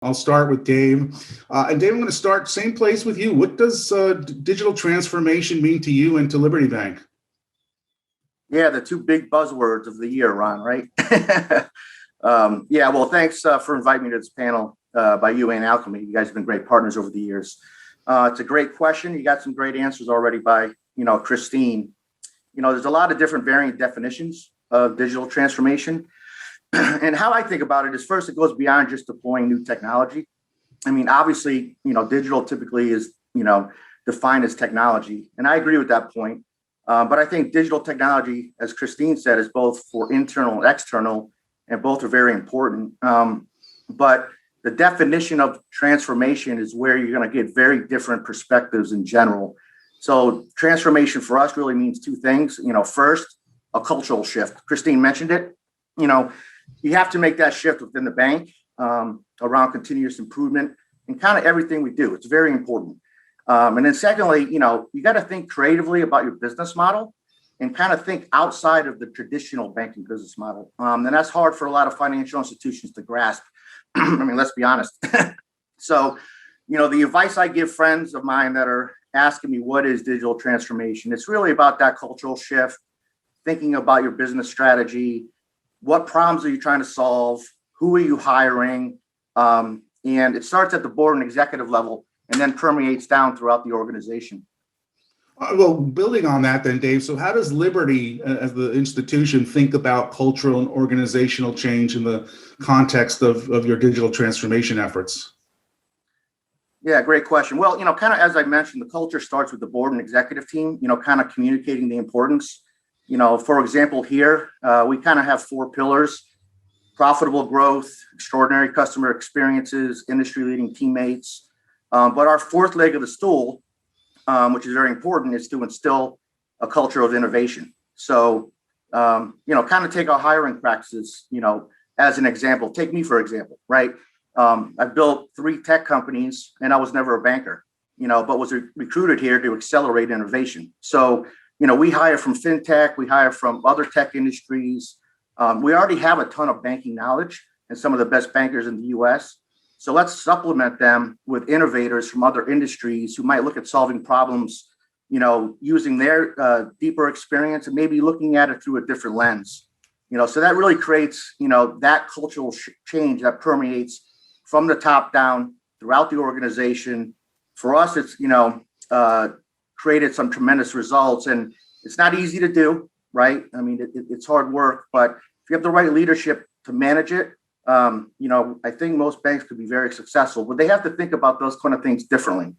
I'll start with Dave. And Dave, I'm going to start same place with you. What does digital transformation mean to you and to Liberty Bank? Yeah, the two big buzzwords of the year, Ron, right? Yeah, well, thanks for inviting me to this panel by UA and Alchemy. You guys have been great partners over the years. It's a great question. You got some great answers already by, Christine. There's a lot of different variant definitions of digital transformation. And how I think about it is first, it goes beyond just deploying new technology. I mean, obviously, digital typically is, defined as technology. And I agree with that point. But I think digital technology, as Christine said, is both for internal and external, and both are very important. But the definition of transformation is where you're going to get very different perspectives in general. So transformation for us really means two things. First, a cultural shift. Christine mentioned it. You have to make that shift within the bank around continuous improvement and kind of everything we do. It's very important. And then secondly, you got to think creatively about your business model and kind of think outside of the traditional banking business model. And that's hard for a lot of financial institutions to grasp. I mean, let's be honest. So, the advice I give friends of mine that are asking me, what is digital transformation? It's really about that cultural shift, thinking about your business strategy. What problems are you trying to solve? Who are you hiring? And it starts at the board and executive level and then permeates down throughout the organization. Well, building on that then, Dave, so how does Liberty as the institution think about cultural and organizational change in the context of your digital transformation efforts? Yeah, great question. Well, kind of as I mentioned, the culture starts with the board and executive team, kind of communicating the importance. For example, here, we kind of have four pillars: profitable growth, extraordinary customer experiences, industry-leading teammates. But our fourth leg of the stool, which is very important, is to instill a culture of innovation. So, kind of take our hiring practices, as an example. Take me, for example, right? I've built 3 tech companies and I was never a banker, but was recruited here to accelerate innovation. So, we hire from fintech, we hire from other tech industries. We already have a ton of banking knowledge and some of the best bankers in the US. So let's supplement them with innovators from other industries who might look at solving problems, using their deeper experience and maybe looking at it through a different lens. So that really creates, that cultural change that permeates from the top down throughout the organization. For us, it's, created some tremendous results, and it's not easy to do, right? I mean, it's hard work, but if you have the right leadership to manage it, I think most banks could be very successful, but they have to think about those kind of things differently.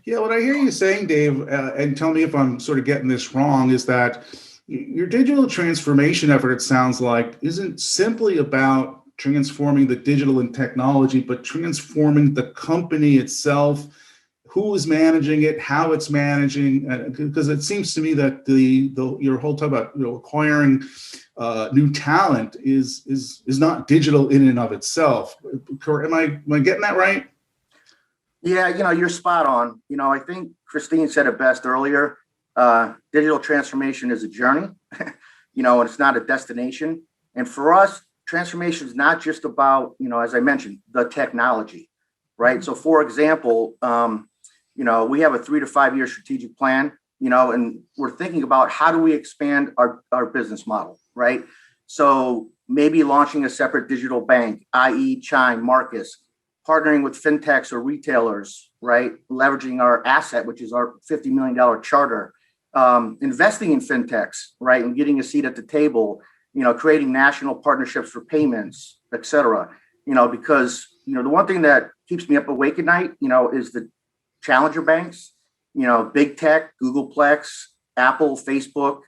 Yeah, what I hear you saying, Dave, and tell me if I'm sort of getting this wrong, is that your digital transformation effort, it sounds like, isn't simply about transforming the digital and technology, but transforming the company itself, who is managing it, how it's managing, because it seems to me that your whole talk about acquiring new talent is not digital in and of itself. Am I getting that right? Yeah, you're spot on. I think Christine said it best earlier. Digital transformation is a journey, and it's not a destination. And for us, transformation is not just about, as I mentioned, the technology, right? So, for example, we have a 3 to 5 year strategic plan, and we're thinking about how do we expand our business model, right? So maybe launching a separate digital bank, i.e. Chime, Marcus, partnering with fintechs or retailers, right? Leveraging our asset, which is our $50 million charter, investing in fintechs, right? And getting a seat at the table, creating national partnerships for payments, et cetera, because, the one thing that keeps me up awake at night, is the challenger banks, big tech, Googleplex, Apple, Facebook,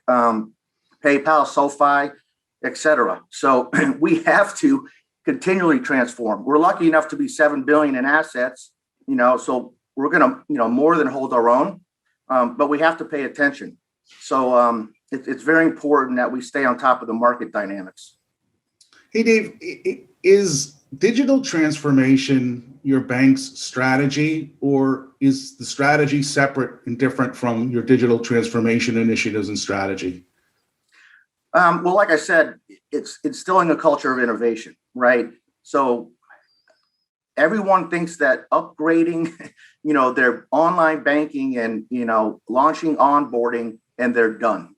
PayPal, SoFi, et cetera. So we have to continually transform. We're lucky enough to be $7 billion in assets, so we're going to, more than hold our own, but we have to pay attention. So it's very important that we stay on top of the market dynamics. Hey, Dave, is digital transformation your bank's strategy, or is the strategy separate and different from your digital transformation initiatives and strategy? Well, like I said, it's instilling a culture of innovation, right? So everyone thinks that upgrading, their online banking and, launching onboarding and they're done,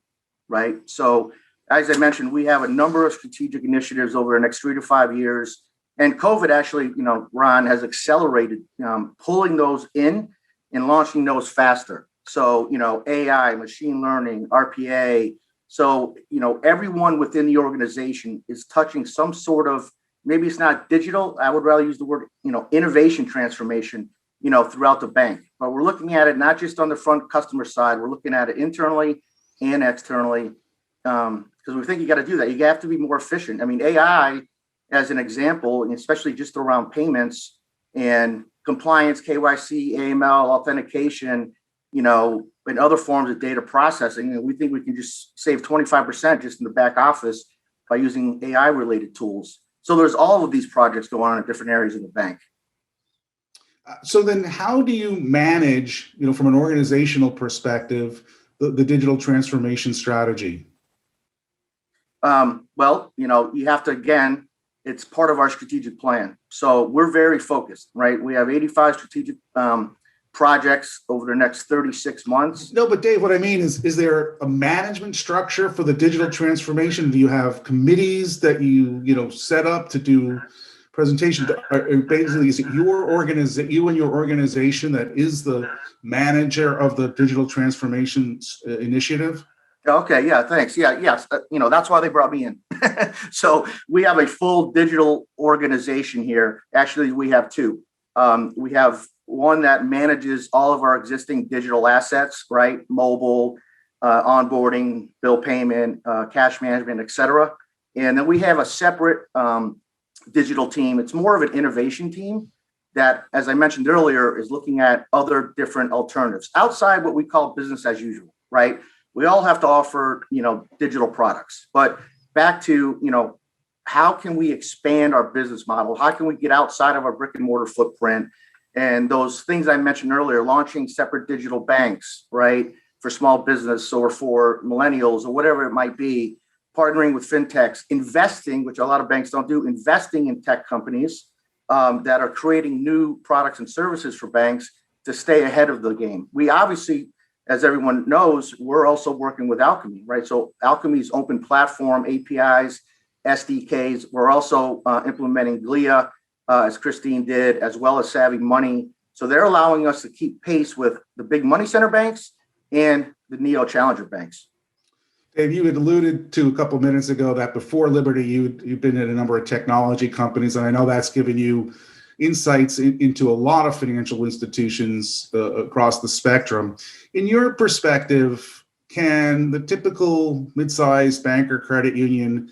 right? So as I mentioned, we have a number of strategic initiatives over the next 3 to 5 years. And COVID actually, Ron, has accelerated pulling those in and launching those faster. So, AI, machine learning, RPA. So, everyone within the organization is touching some sort of, maybe it's not digital. I would rather use the word, innovation transformation, throughout the bank. But we're looking at it not just on the front customer side. We're looking at it internally and externally, because we think you got to do that. You have to be more efficient. I mean, AI, as an example, and especially just around payments and compliance, KYC, AML, authentication, and other forms of data processing, and we think we can just save 25% just in the back office by using AI related tools. So there's all of these projects going on in different areas of the bank. So then how do you manage, from an organizational perspective, the digital transformation strategy? Well, you have to, again, it's part of our strategic plan. So we're very focused, right? We have 85 strategic projects over the next 36 months. No, but Dave, what I mean is there a management structure for the digital transformation? Do you have committees that you set up to do presentations? Basically, is it you and your organization that is the manager of the digital transformation initiative? Okay. Yeah. Thanks. Yeah. Yes. That's why they brought me in. So we have a full digital organization here. Actually, we have two. We have one that manages all of our existing digital assets, right? Mobile, onboarding, bill payment, cash management, et cetera. And then we have a separate digital team. It's more of an innovation team that, as I mentioned earlier, is looking at other different alternatives outside what we call business as usual, right? We all have to offer, digital products, but back to, how can we expand our business model? How can we get outside of our brick and mortar footprint? And those things I mentioned earlier, launching separate digital banks, right? For small business or for millennials or whatever it might be, partnering with fintechs, investing, which a lot of banks don't do, investing in tech companies that are creating new products and services for banks to stay ahead of the game. We obviously, as everyone knows, we're also working with Alchemy, right? So Alchemy's open platform, APIs, SDKs. We're also implementing Glia, as Christine did, as well as Savvy Money. So they're allowing us to keep pace with the big money center banks and the neo challenger banks. Dave, you had alluded to a couple of minutes ago that before Liberty, you've been at a number of technology companies, and I know that's given you insights into a lot of financial institutions across the spectrum. In your perspective, can the typical mid-sized bank or credit union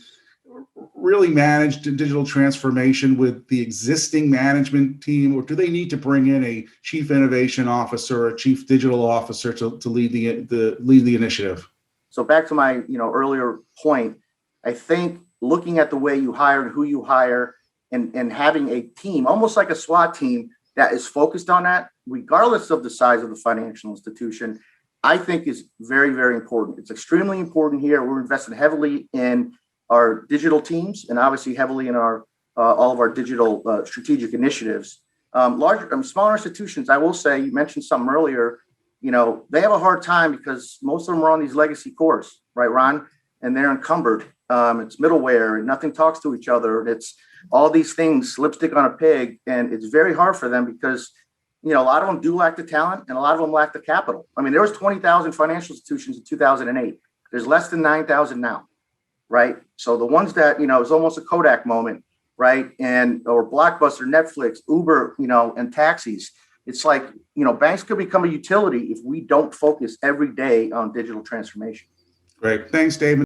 really manage digital transformation with the existing management team, or do they need to bring in a chief innovation officer or a chief digital officer to lead the initiative? So back to my earlier point, I think looking at the way you hire and who you hire and having a team, almost like a SWAT team that is focused on that, regardless of the size of the financial institution, I think is very, very important. It's extremely important here. We're investing heavily in our digital teams and obviously heavily in our all of our digital strategic initiatives. Smaller institutions, I will say, you mentioned something earlier, they have a hard time because most of them are on these legacy cores, right, Ron? And they're encumbered. It's middleware and nothing talks to each other. It's all these things, lipstick on a pig. And it's very hard for them because, a lot of them do lack the talent and a lot of them lack the capital. I mean, there was 20,000 financial institutions in 2008. There's less than 9,000 now, right? So the ones that, it's almost a Kodak moment, right? Or Blockbuster, Netflix, Uber, and taxis. It's like, banks could become a utility if we don't focus every day on digital transformation. Great. Thanks, Dave.